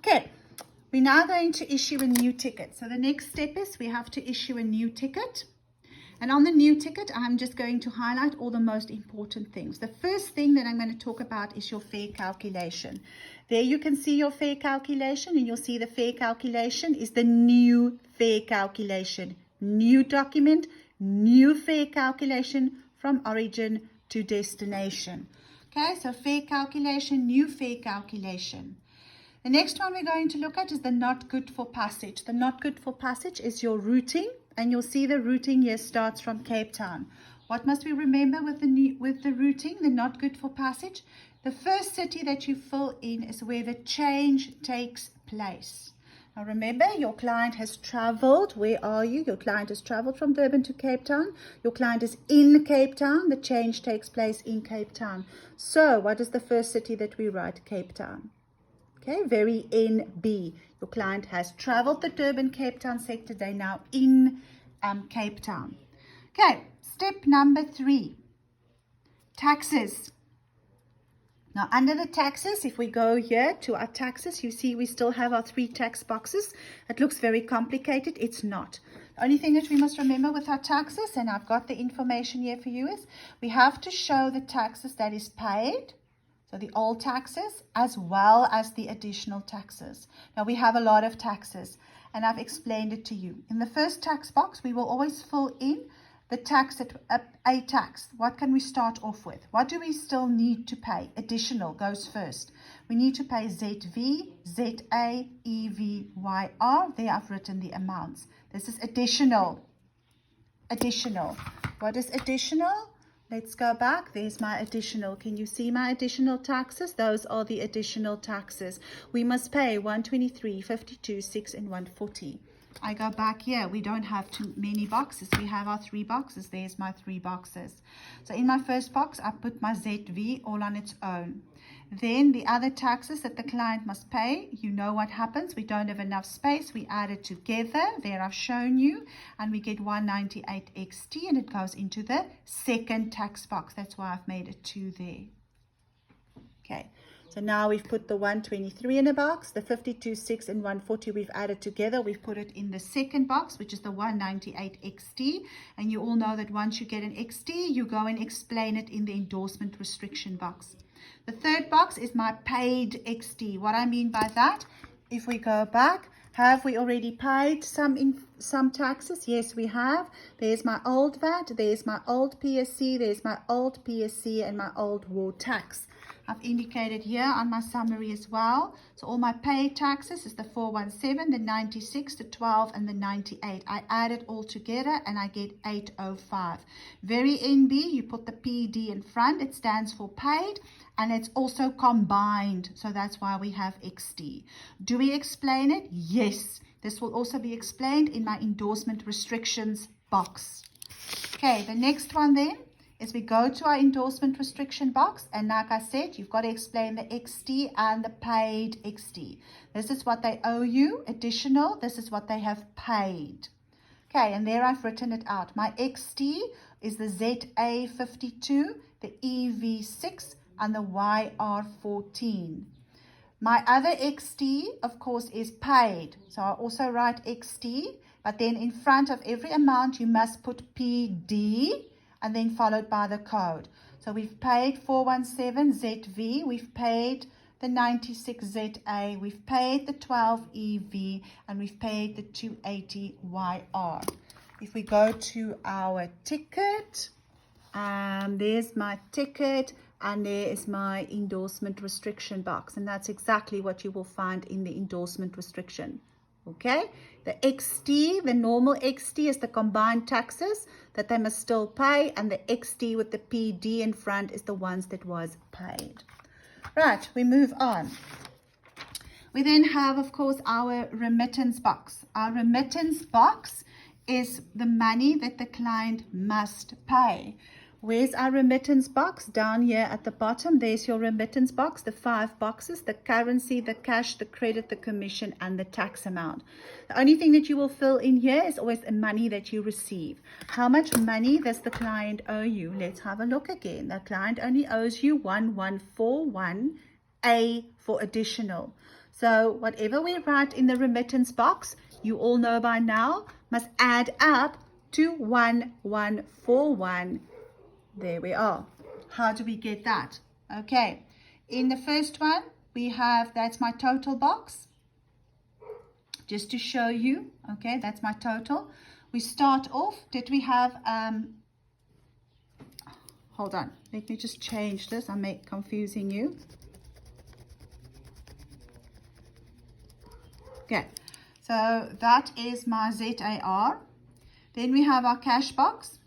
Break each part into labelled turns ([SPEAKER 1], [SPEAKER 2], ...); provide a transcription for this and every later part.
[SPEAKER 1] Okay, we're now going to issue a new ticket. So the next step is we have to issue a new ticket. And on the new ticket, I'm just going to highlight all the most important things. The first thing that I'm going to talk about is your fare calculation. There you can see your fare calculation, and you'll see the fare calculation is the new fare calculation. New document, new fare calculation from origin to destination. Okay, so fare calculation, new fare calculation. The next one we're going to look at is the not good for passage. The not good for passage is your routing, and you'll see the routing here starts from Cape Town. What must we remember with the routing, the not good for passage? The first city that you fill in is where the change takes place. Now remember, your client has traveled. Where are you? Your client has traveled from Durban to Cape Town. Your client is in Cape Town. The change takes place in Cape Town. So what is the first city that we write? Cape Town. Okay, very NB. Your client has traveled the Durban Cape Town sector. They're now in Cape Town. Okay, step number 3, taxes. Now under the taxes, if we go here to our taxes, you see we still have our 3 tax boxes. It looks very complicated. It's not. The only thing that we must remember with our taxes, and I've got the information here for you, is we have to show the taxes that is paid. So the old taxes as well as the additional taxes. Now we have a lot of taxes, and I've explained it to you. In the first tax box, we will always fill in the tax that a tax. What can we start off with? What do we still need to pay? Additional goes first. We need to pay ZV, ZA, EV, YR. There I've written the amounts. This is additional. Additional. What is additional? Let's go back. There's my additional. Can you see my additional taxes? Those are the additional taxes. We must pay 123, 52, 6, and 140. I go back here. We don't have too many boxes. We have our 3 boxes. There's my 3 boxes. So in my first box, I put my ZV all on its own. Then the other taxes that the client must pay, you know what happens. We don't have enough space. We add it together. There I've shown you. And we get 198 XT, and it goes into the second tax box. That's why I've made it 2 there. Okay. So now we've put the 123 in a box, the 52, 6, and 140 we've added together. We've put it in the second box, which is the 198 XT. And you all know that once you get an XT, you go and explain it in the endorsement restriction box. The third box is my paid XT. What I mean by that, if we go back, have we already paid some taxes? Yes, we have. There's my old VAT, there's my old PSC, there's my old PSC, and my old war tax. I've indicated here on my summary as well. So all my paid taxes is the 417, the 96, the 12, and the 98. I add it all together and I get 805. Very NB, you put the PD in front. It stands for paid, and it's also combined. So that's why we have XT. Do we explain it? Yes. This will also be explained in my endorsement restrictions box. Okay, the next one then is we go to our endorsement restriction box, and like I said, you've got to explain the XT and the paid XT. This is what they owe you, additional. This is what they have paid. Okay, and there I've written it out. My XT is the ZA52, the EV6, and the YR14. My other XT, of course, is paid. So I also write XT, but then in front of every amount, you must put PD, and then followed by the code. So we've paid 417 ZV, we've paid the 96 ZA, we've paid the 12 EV, and we've paid the 280 YR. If we go to our ticket, there's my ticket, and there is my endorsement restriction box, and that's exactly what you will find in the endorsement restriction. Okay, the XT, the normal XT, is the combined taxes that they must still pay, and the XT with the PD in front is the ones that was paid. Right, we move on. We then have, of course, our remittance box. Our remittance box is the money that the client must pay. Where's our remittance box? Down here at the bottom, there's your remittance box, the 5 boxes, the currency, the cash, the credit, the commission, and the tax amount. The only thing that you will fill in here is always the money that you receive. How much money does the client owe you? Let's have a look again. The client only owes you 1141A for additional. So whatever we write in the remittance box, you all know by now, must add up to 1141. There we are. How do we get that? Okay, in the first one, we have, that's my total box. Just to show you, okay, that's my total. We start off, did we have, hold on, let me just change this, I'm confusing you. Okay, so that is my ZAR. Then we have our cash box.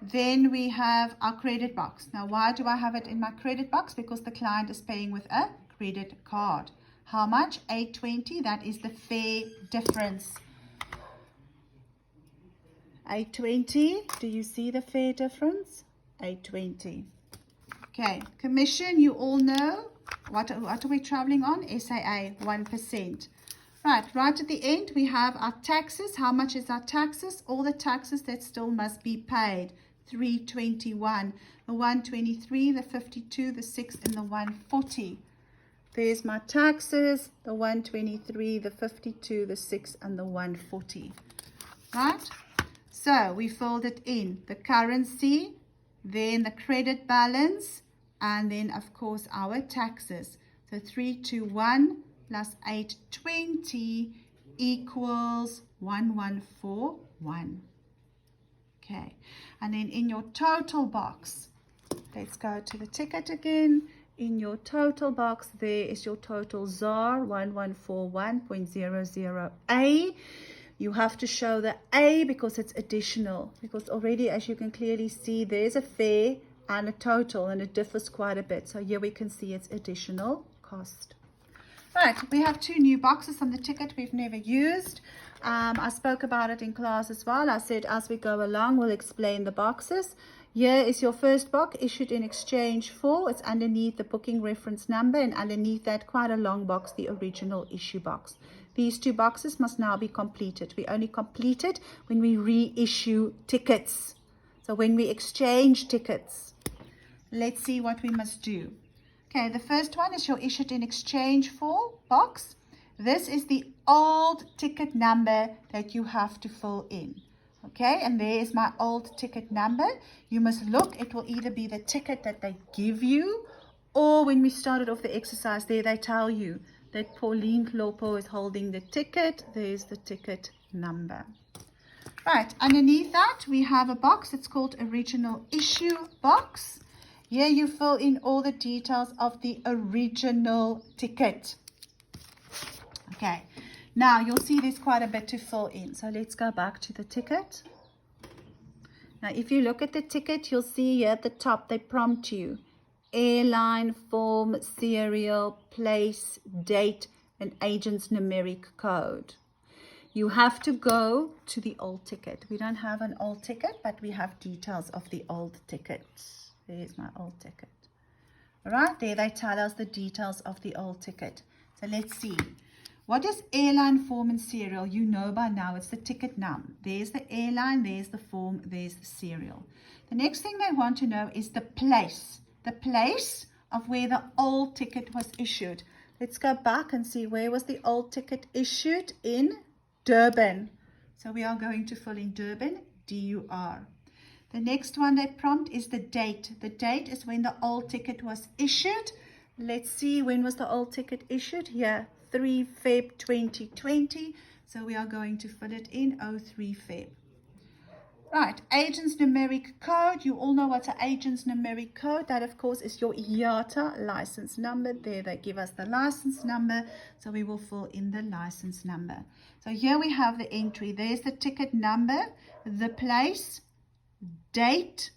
[SPEAKER 1] Then we have our credit box. Now, why do I have it in my credit box? Because the client is paying with a credit card. How much? 820. That is the fare difference. 820. Do you see the fare difference? 820. Okay. Commission, you all know. What are we traveling on? SAA, 1%. Right at the end, we have our taxes. How much is our taxes? All the taxes that still must be paid. 321, the 123, the 52, the 6, and the 140. There's my taxes, the 123, the 52, the 6, and the 140. Right? So we filled it in. The currency, then the credit balance, and then, of course, our taxes. So 321 plus 820 equals 1141. Okay, and then in your total box, let's go to the ticket again. In your total box, there is your total ZAR 1141.00A. You have to show the A because it's additional. Because already, as you can clearly see, there's a fare and a total, and it differs quite a bit. So here we can see it's additional cost. Right, we have two new boxes on the ticket we've never used. I spoke about it in class as well. I said as we go along, we'll explain the boxes. Here is your first box, issued in exchange for. It's underneath the booking reference number, and underneath that, quite a long box, the original issue box. These two boxes must now be completed. We only complete it when we reissue tickets. So when we exchange tickets, let's see what we must do. Okay, the first one is your issued in exchange for box. This is the old ticket number that you have to fill in. Okay, and there is my old ticket number. You must look, it will either be the ticket that they give you, or when we started off the exercise there, they tell you that Pauline Klopo is holding the ticket. There's the ticket number. Right, underneath that, we have a box. It's called original issue box. Here you fill in all the details of the original ticket. Okay, now you'll see there's quite a bit to fill in. So let's go back to the ticket. Now if you look at the ticket, you'll see here at the top they prompt you. Airline, form, serial, place, date, and agent's numeric code. You have to go to the old ticket. We don't have an old ticket, but we have details of the old ticket. There's my old ticket. All right, there they tell us the details of the old ticket. So let's see. What is airline, form, and serial? You know by now it's the ticket num. There's the airline, there's the form, there's the serial. The next thing they want to know is the place. The place of where the old ticket was issued. Let's go back and see where was the old ticket issued. In Durban. So we are going to fill in Durban, D-U-R. The next one they prompt is the date. The date is when the old ticket was issued. Let's see, when was the old ticket issued? Here, 3 Feb 2020. So we are going to fill it in 03 Feb. Right, agent's numeric code. You all know what's an agent's numeric code. That, of course, is your IATA license number. There they give us the license number. So we will fill in the license number. So here we have the entry. There's the ticket number, the place, date,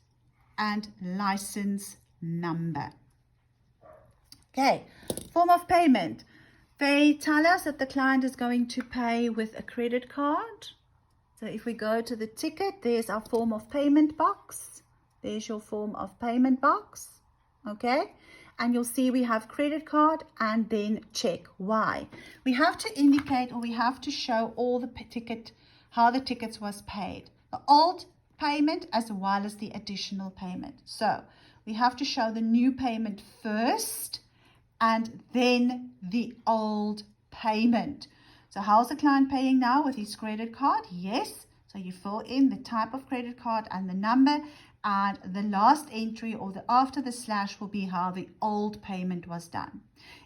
[SPEAKER 1] and license number. Okay, form of payment. They tell us that the client is going to pay with a credit card. So if we go to the ticket, there's our form of payment box. There's your form of payment box. Okay, and you'll see we have credit card and then check. Why? We have to indicate, or we have to show all the ticket, how the tickets was paid. The old payment as well as the additional payment. So we have to show the new payment first and then the old payment. So how's the client paying now? With his credit card? Yes. So you fill in the type of credit card and the number, and the last entry or the after the slash will be how the old payment was done.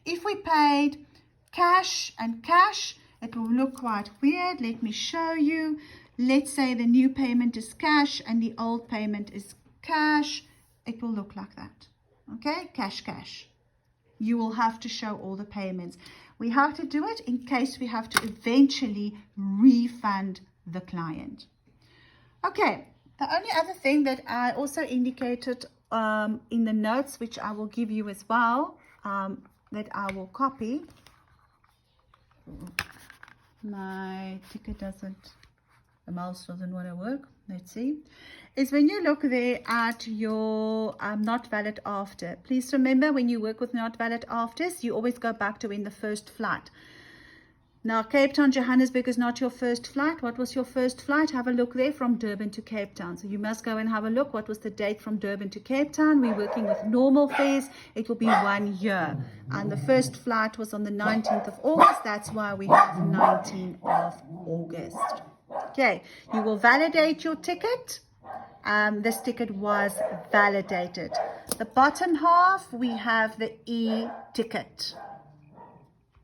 [SPEAKER 1] If we paid cash and cash, it will look quite weird. Let me show you. Let's say the new payment is cash and the old payment is cash. It will look like that. Okay, cash, cash. You will have to show all the payments. We have to do it in case we have to eventually refund the client. Okay, the only other thing that I also indicated in the notes, which I will give you as well, that I will copy. My ticket doesn't, the mouse doesn't want to work. Let's see. Is when you look there at your not valid after. Please remember, when you work with not valid afters, you always go back to in the first flight. Now, Cape Town, Johannesburg is not your first flight. What was your first flight? Have a look there, from Durban to Cape Town. So you must go and have a look. What was the date from Durban to Cape Town? We're working with normal fares. It will be 1 year. And the first flight was on the 19th of August. That's why we have 19th of August. Okay, you will validate your ticket. This ticket was validated. The bottom half, we have the e-ticket.